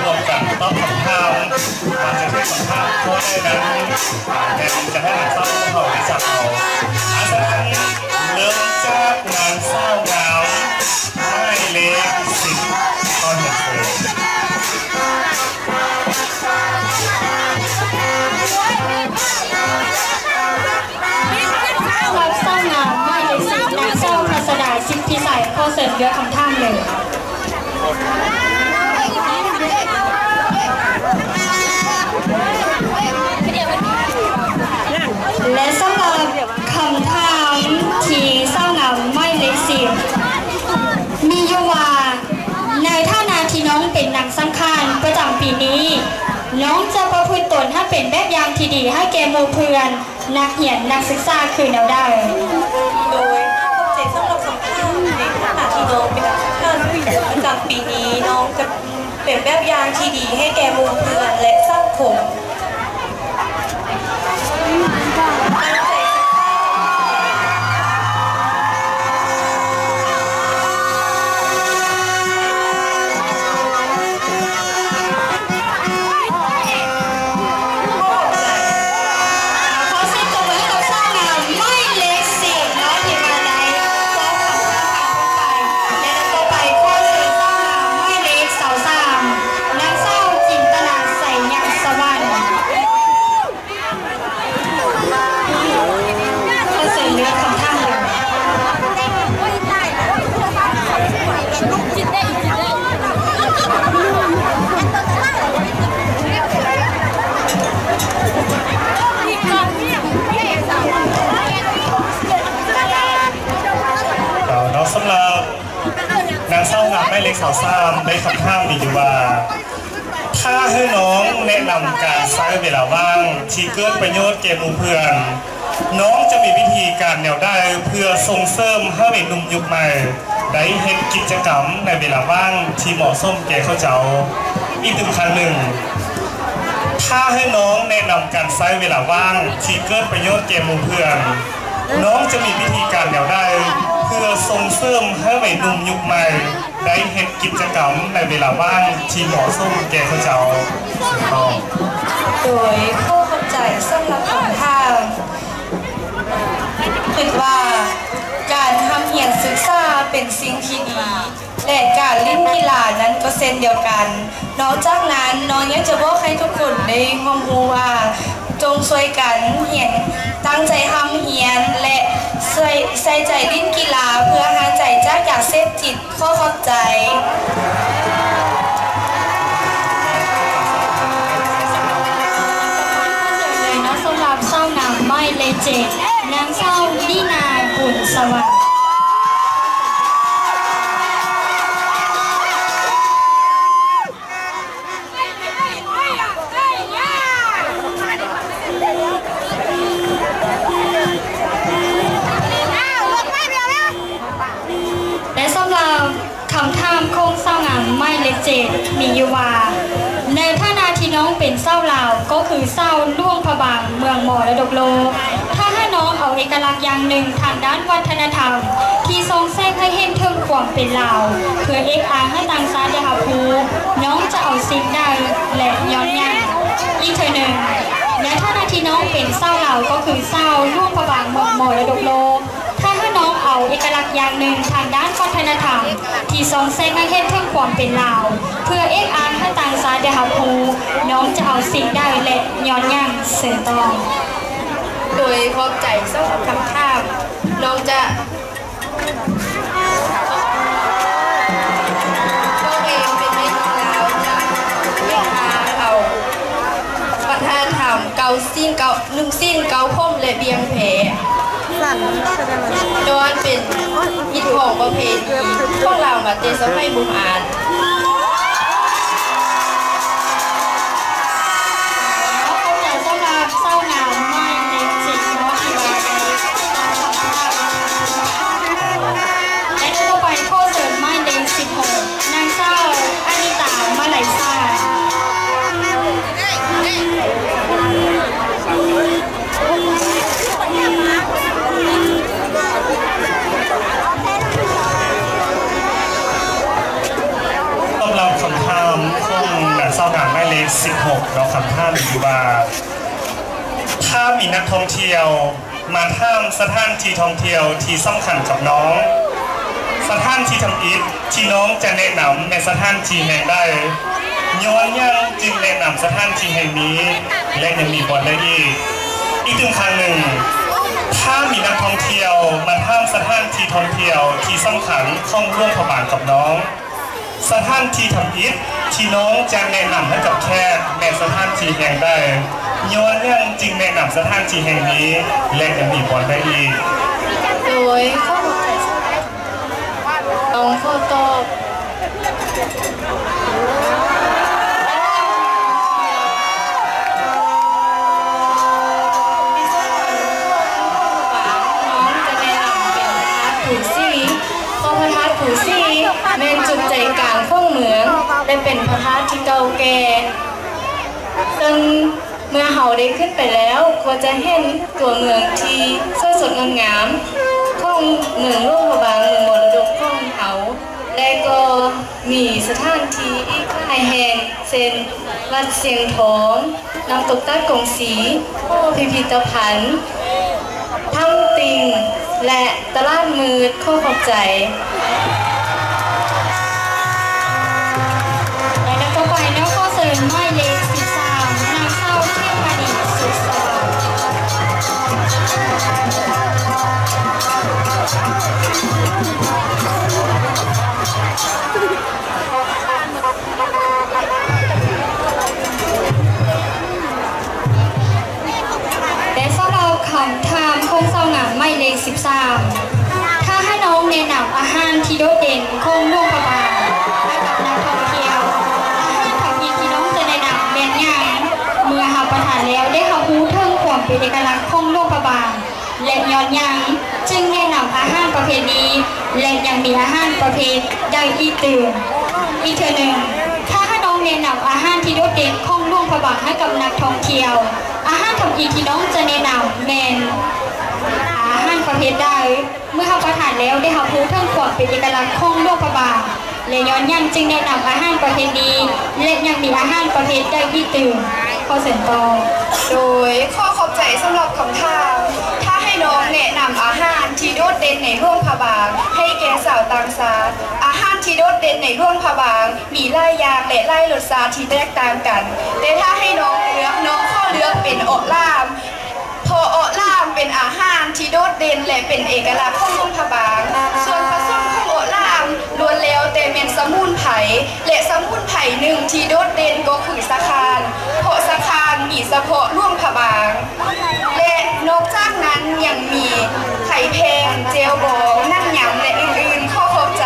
รวมกันตอบคำถามการจะให้สัมภาษณ์โค้ชได้นั้นแต่จะให้หนังเศร้าเขาได้จับเอาอันนั้นเริ่มจากงานเศร้าเหงาไม่เล็กสิตอนหนึ่งเลยรับเศร้างามไม่เลยสินางเศร้าพัสดาชิดพิสัยข้อเสริมเยอะคำท่ามเลยและสำหรับคำถามที่เศร้างามไม่เลยสิมีอยู่ว่าในท่านาที่น้องเป็นนางสำคัญประจำปีนี้น้องจะประพฤติตนให้เป็นแบบอย่างที่ดีให้แก่หมู่เพื่อนนักเรียนนักศึกษาคือแนวได้โดยเจสำหรับสำคัญในขณะที่น้องเป็นนักศึกษาประจำปีนี้น้องจะเป็นแบบอย่างที่ดีให้แก่หมู่เพื่อนและสังคมสำหรับนางเศร้างามไม่เล็กสาวซ้ำได้คำถามมีอยู่ว่าถ้าให้น้องแนะนำการใช้เวลาว่างที่เกิดประโยชน์แก่หมู่เพื่อนน้องจะมีวิธีการแนวได้เพื่อส่งเสริมให้หนุ่มยุคใหม่ได้เห็นกิจกรรมในเวลาว่างที่เหมาะสมแก่เขาเจ้าอีกครั้งหนึ่งถ้าให้น้องแนะนำการใช้เวลาว่างที่เกิดประโยชน์แก่หมู่เพื่อนน้องจะมีวิธีการแนวได้เพื่อส่งเสริมให้วัยหนุ่มยุคใหม่ได้เห็นกิจกรรมในเวลาว่างที่เหมาะสมแก่เขาเจ้าโดยผู้เข้าใจสำหรับคำถามคิดว่าการทำเรียนศึกษาเป็นสิ่งที่ดีและการเล่นกีฬานั้นก็เช่นเดียวกันนอกจากนั้นน้องยังจะบอกให้ทุกคนได้รู้ว่าจงช่วยกันเรียนตั้งใจทำเรียนและใส่ใจเล่นกีฬาเพื่อหาใจจากอยากเสพติดข้อเข้าใจเลยนะสำหรับเศร้างามไม่เลยเจดนางเศร้าลีนาบุญสวัสดิ์คำถามโค้งเศร้างามไม่เล็กเจดมีอยู่ว่าในท่านาที่น้องเป็นเศร้าลาวก็คือเศร้าล่วงพระบางเมืองมรดกโลกถ้าน้องเอาเอกลักษณ์อย่างหนึ่งทางด้านวัฒนธรรมที่ทรงแทรกให้เห็นถึงความเป็นลาวเพื่อเอกอาให้ต่างชาติได้รับรู้น้องจะเอาสิ่งใดและย้อนยังอีกเธอหนึ่งในท่านาที่น้องเป็นเศร้าลาวก็คือเศร้าล่วงพระบางเมืองมรดกโลกถ้าน้องเอาเอกลักษณ์อย่างหนึ่งทางด้านวัฒนธรรมที่ทรงแสดงให้เห็นถึงความเป็นลาวเพื่อเอกอาร์ให้ต่างชาติได้รับรู้น้องจะเอาสิ่งใดและย้อนยังเสริมต่อโดยพบใจสำหรับคำถามน้องจะตัวเองเป็นไม่ดีแล้วจะเอกอาร์เอาวัฒนธรรมเกาสิ้นเกานึ่งสิ้นเกาพ่มและเบียงแผลโดยเป็นอิทธิพลประเพณีพวกเรามาเตะสมัยบุญอาจสำหรับเศร้างามไม่เล็กจิตน้องที่ว่าและต่อไปข้อเสริมไม่เล็ก16นางเศร้าอานิตามาไหลซ่าโ 16เราคำท่ามีอยู่ว่าถ้ามีนักท่องเที่ยวมาท่ามสถานที่ท่องเที่ยวที่สำคัญกับน้องสถานที่ทำอิฐที่น้องจะแนะนำในสถานที่แห่งใดย้อนยังจึงแนะนำสถานที่แห่งนี้และยังมีบทได้อีกถึงครั้งหนึ่งถ้ามีนักท่องเที่ยวมาท่ามสถานที่ท่องเที่ยวที่สำคัญของร่วมพระบางกับน้องสถานที่ทำอิฐที่น้องจะแนะนำให้กับแขกในสถานที่แห่งใดย้อนยังจึงแนะนำสถานที่แห่งนี้และยังมีบทได้อีกโดยข้อน้องข้อตอบพระธาตุปู่ซี่แม่นจุดใจกลางของเมืองได้เป็นพระธาตุที่เก่าแก่ซึ่งเมื่อเฮาได้ขึ้นไปแล้วก็จะเห็นตัวเมืองที่สดงามของเมืองหลวงพระบางเมืองมรดกของเฮาและก็มีสถานที่อีกหลายแห่งเช่นวัดเสียงทองน้ำตกใต้กงสีพิพิธภัณฑ์ถ้ำติงและตลาดมืดข้อขอบใจและต่อไปแล้วก็เสริมหมายเลข13นางเศร้าเทพมณีสุดสว่างและสำหรับคำถามคงเศร้างามหมายเลข13ถ้าให้น้องแนะนำอาหารที่โดดเด่นคงร่วมพระบางให้กับนักท่องเที่ยวอาหารทำกินที่น้องจะแนะนำเป็นอย่างเมื่อหาประทานแล้วได้หารู้เทิงความเป็นเอกลักษณ์ของร่วมพระบางและย้อนยังจึงแนะนำอาหารประเภทนี้และยังมีอาหารประเภทอย่างอีกตื่นอีกเท่านึงถ้าให้น้องแนะนำอาหารที่โดดเด่นของร่วมพระบางให้กับนักท่องเที่ยวอาหารทำกินที่น้องจะแนะนำเป็นอาหารประเภทใดเมื่อรับประทานแล้วได้รับรู้เรื่องความเป็นเอกลักษณ์ของโลกพระบางและย้อนยังจึงแนะนำอาหารประเภทนี้และยังมีอาหารประเภทใดอีกตื่นข้อเสนอต่อโดยข้อขอบใจสำหรับคำถามถ้าให้น้องแนะนำอาหารที่โดดเด่นในร่วมพระบางให้แก่สาวต่างชาติอาหารที่โดดเด่นในร่วมพระบางมีหลายอย่างและหลายรสชาติที่แตกต่างกันแต่ถ้าให้น้องเลือกน้องข้อเลือกเป็นออลามพอออลามเป็นอาหารที่โดดเด่นและเป็นเอกลักษณ์ของร่วมพระบางส่วนผสมของออลามล้วนแล้วแต่เป็นสมุนไพรและสมุนไพรหนึ่งที่โดดเด่นก็คือสะคานเพราะสะคานมีเฉพาะร่วมพระบางและนอกจากนั้นยังมีไข่แพงเจลบองนั่งยำและอื่นๆข้อขอบใจ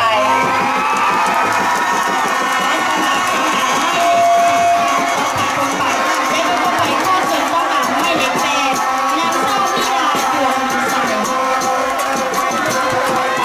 ข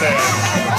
เชิญ